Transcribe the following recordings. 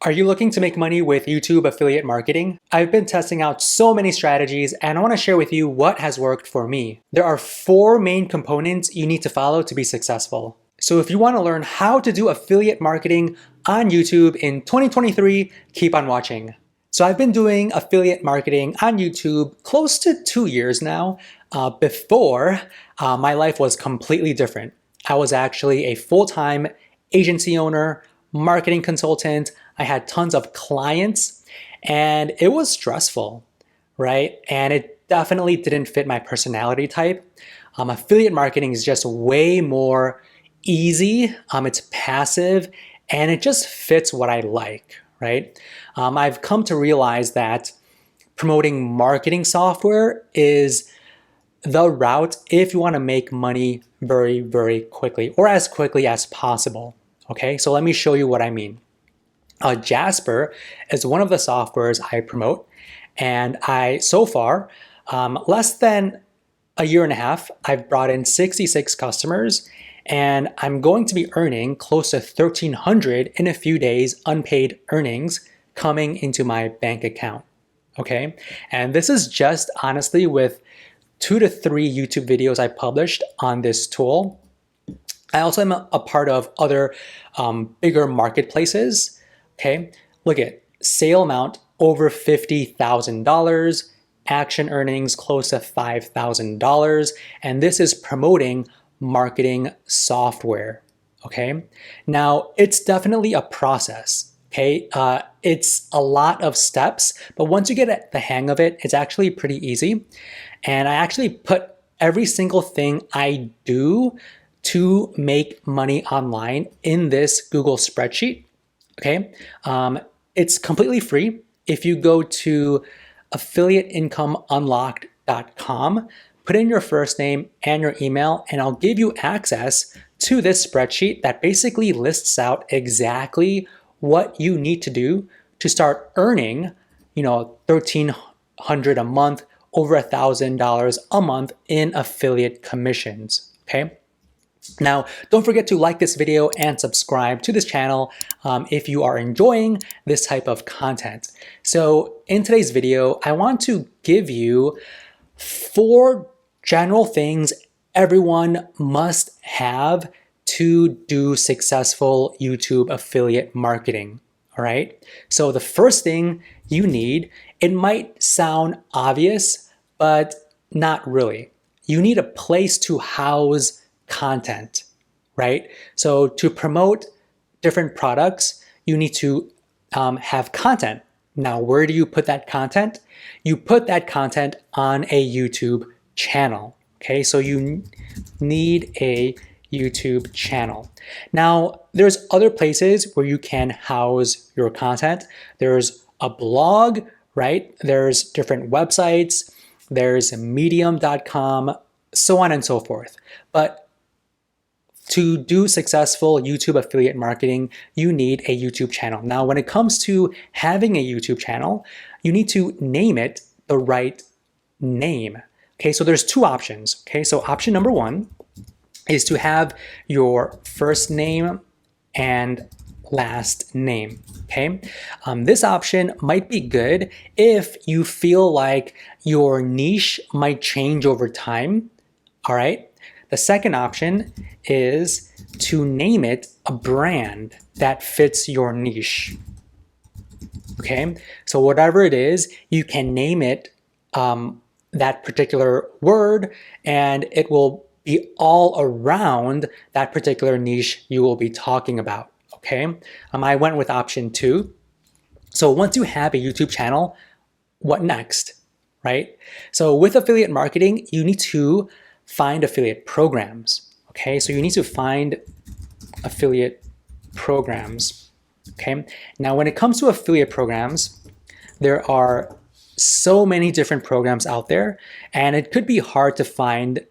Are you looking to make money with YouTube affiliate marketing? I've been testing out so many strategies and I want to share with you what has worked for me. There are 4 main components you need to follow to be successful. So if you want to learn how to do affiliate marketing on YouTube in 2023, keep on watching. So I've been doing affiliate marketing on YouTube close to 2 years now. Before, my life was completely different. I was actually a full-time agency owner, marketing consultant. I had tons of clients and it was stressful, right? And it definitely didn't fit my personality type. Affiliate marketing is just way more easy. It's passive and it just fits what I like, right? I've come to realize that promoting marketing software is the route if you want to make money very, very quickly or as quickly as possible. Okay, so let me show you what I mean. Jasper is one of the softwares I promote, and so far, less than a year and a half, I've brought in 66 customers, and I'm going to be earning close to 1,300 in a few days unpaid earnings coming into my bank account. Okay, and this is just honestly with 2 to 3 YouTube videos I published on this tool. I also am a part of other bigger marketplaces. Okay, look at sale amount over $50,000, action earnings close to $5,000, and this is promoting marketing software. Okay, now it's definitely a process. Okay, it's a lot of steps, but once you get the hang of it, it's actually pretty easy. And I actually put every single thing I do to make money online in this Google spreadsheet. Okay, it's completely free. If you go to affiliateincomeunlocked.com, put in your first name and your email, and I'll give you access to this spreadsheet that basically lists out exactly what you need to do to start earning, $1,300 a month, over $1,000 a month in affiliate commissions. Okay. Now, don't forget to like this video and subscribe to this channel if you are enjoying this type of content. So in today's video, I want to give you 4 general things everyone must have to do successful YouTube affiliate marketing. All right. So the first thing you need, it might sound obvious, but not really. You need a place to house content, right? So to promote different products, you need to have content. Now, where do you put that content? You put that content on a YouTube channel. Okay, so you need a YouTube channel. Now, there's other places where you can house your content. There's a blog, right? There's different websites. There's medium.com, so on and so forth. But to do successful YouTube affiliate marketing, you need a YouTube channel. Now, when it comes to having a YouTube channel, you need to name it the right name. Okay, so there's 2 options. Okay, so option number 1 is to have your first name and last name. Okay, this option might be good if you feel like your niche might change over time. All right. The second option is to name it a brand that fits your niche. Okay, so whatever it is, you can name it that particular word, and it will be all around that particular niche you will be talking about. Okay, I went with option 2. So once you have a YouTube channel, what next, right? So with affiliate marketing, you need to find affiliate programs. Okay, so you need to find affiliate programs. Okay, now when it comes to affiliate programs, there are so many different programs out there, and it could be hard to find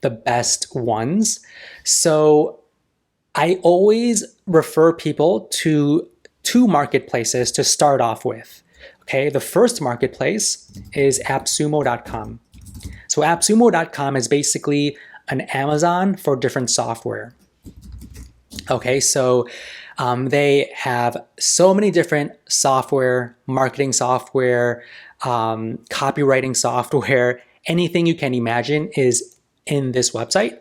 the best ones. So I always refer people to 2 marketplaces to start off with. Okay, the first marketplace is appsumo.com. So appsumo.com is basically an Amazon for different software. Okay, so They have so many different software, marketing software, copywriting software, anything you can imagine is in this website.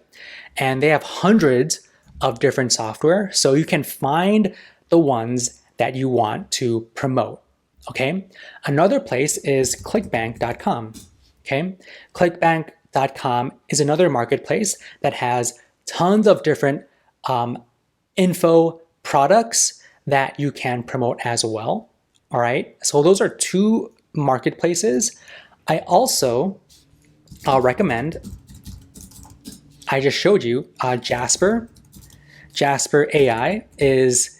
And they have hundreds of different software, so you can find the ones that you want to promote. Okay. Another place is clickbank.com. Okay. Clickbank.com is another marketplace that has tons of different info products that you can promote as well. All right. So those are two marketplaces. I also recommend, I just showed you Jasper. Jasper AI is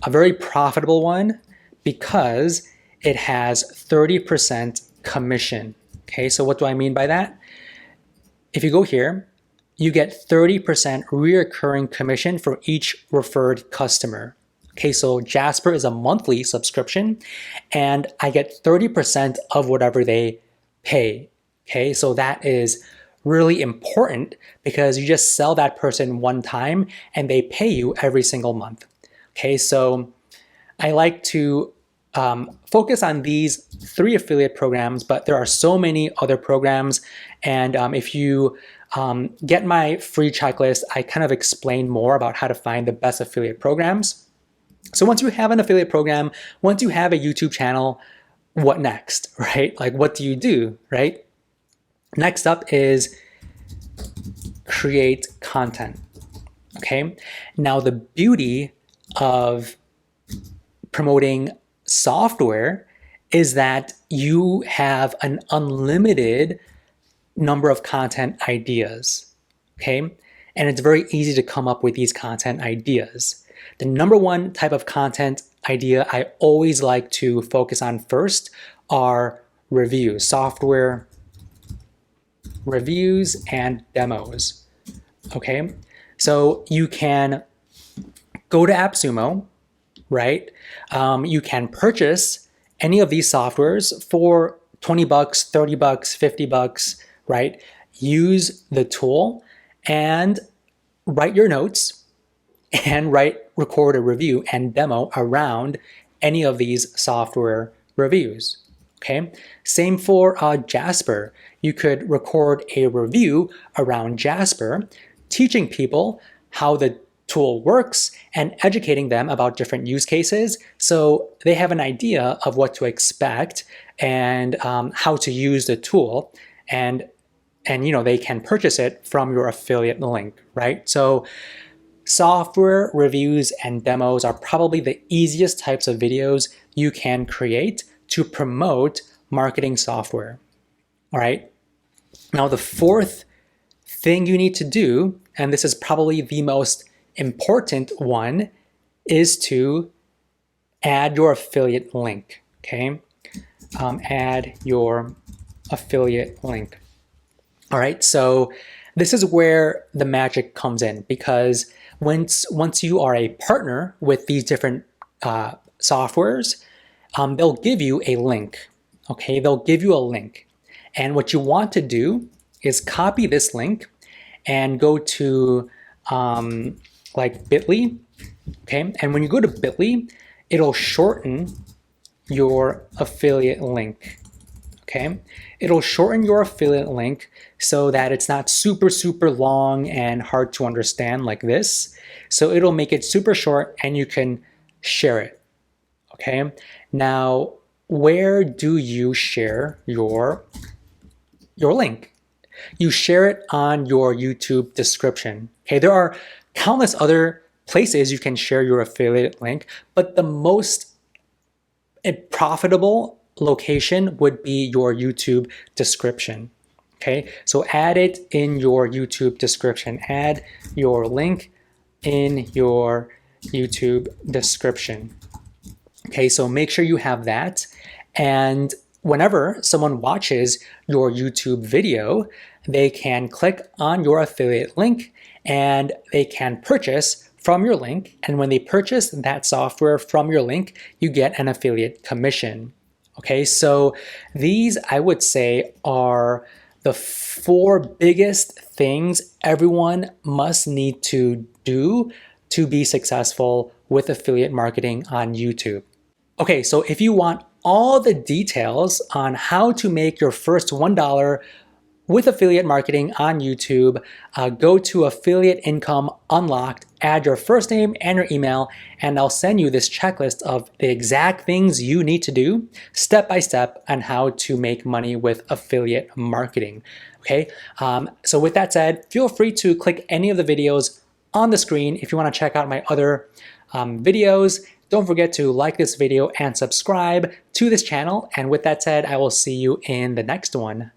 a very profitable one because it has 30% commission. Okay, so what do I mean by that? If you go here, you get 30% reoccurring commission for each referred customer. Okay, so Jasper is a monthly subscription and I get 30% of whatever they pay. Okay, so that is really important because you just sell that person one time and they pay you every single month. Okay, so I like to focus on these 3 affiliate programs, but there are so many other programs. And if you get my free checklist, I kind of explain more about how to find the best affiliate programs. So once you have an affiliate program, once you have a YouTube channel, what next, right? Like, what do you do, right? Next up is create content. Okay. Now, the beauty of promoting software is that you have an unlimited number of content ideas. Okay. And it's very easy to come up with these content ideas. The number one type of content idea I always like to focus on first are reviews, software reviews and demos. Okay, so you can go to AppSumo, right? You can purchase any of these softwares for 20 bucks, 30 bucks, 50 bucks, right? Use the tool and write your notes and record a review and demo around any of these software reviews. Okay, same for Jasper. You could record a review around Jasper, teaching people how the tool works and educating them about different use cases so they have an idea of what to expect and how to use the tool, and they can purchase it from your affiliate link, right? So software reviews and demos are probably the easiest types of videos you can create to promote marketing software. All right. Now, the fourth thing you need to do, and this is probably the most important one, is to add your affiliate link. Okay. Add your affiliate link. All right. So this is where the magic comes in, because once you are a partner with these different softwares, they'll give you a link. Okay, they'll give you a link. And what you want to do is copy this link and go to like bit.ly. Okay, and when you go to bit.ly, it'll shorten your affiliate link. Okay, it'll shorten your affiliate link so that it's not super, super long and hard to understand like this. So it'll make it super short and you can share it. Okay, now where do you share your link? You share it on your YouTube description. Okay, there are countless other places you can share your affiliate link, but the most profitable location would be your YouTube description. Okay, so add it in your YouTube description. Add your link in your YouTube description. Okay, so make sure you have that. And whenever someone watches your YouTube video, they can click on your affiliate link and they can purchase from your link. And when they purchase that software from your link, you get an affiliate commission. Okay, so these, I would say, are the 4 biggest things everyone must need to do to be successful with affiliate marketing on YouTube. Okay, so if you want all the details on how to make your first $1 with affiliate marketing on YouTube, go to Affiliate Income Unlocked, add your first name and your email, and I'll send you this checklist of the exact things you need to do step by step on how to make money with affiliate marketing. Okay, so with that said, feel free to click any of the videos on the screen if you want to check out my other videos. Don't forget to like this video and subscribe to this channel. And with that said, I will see you in the next one.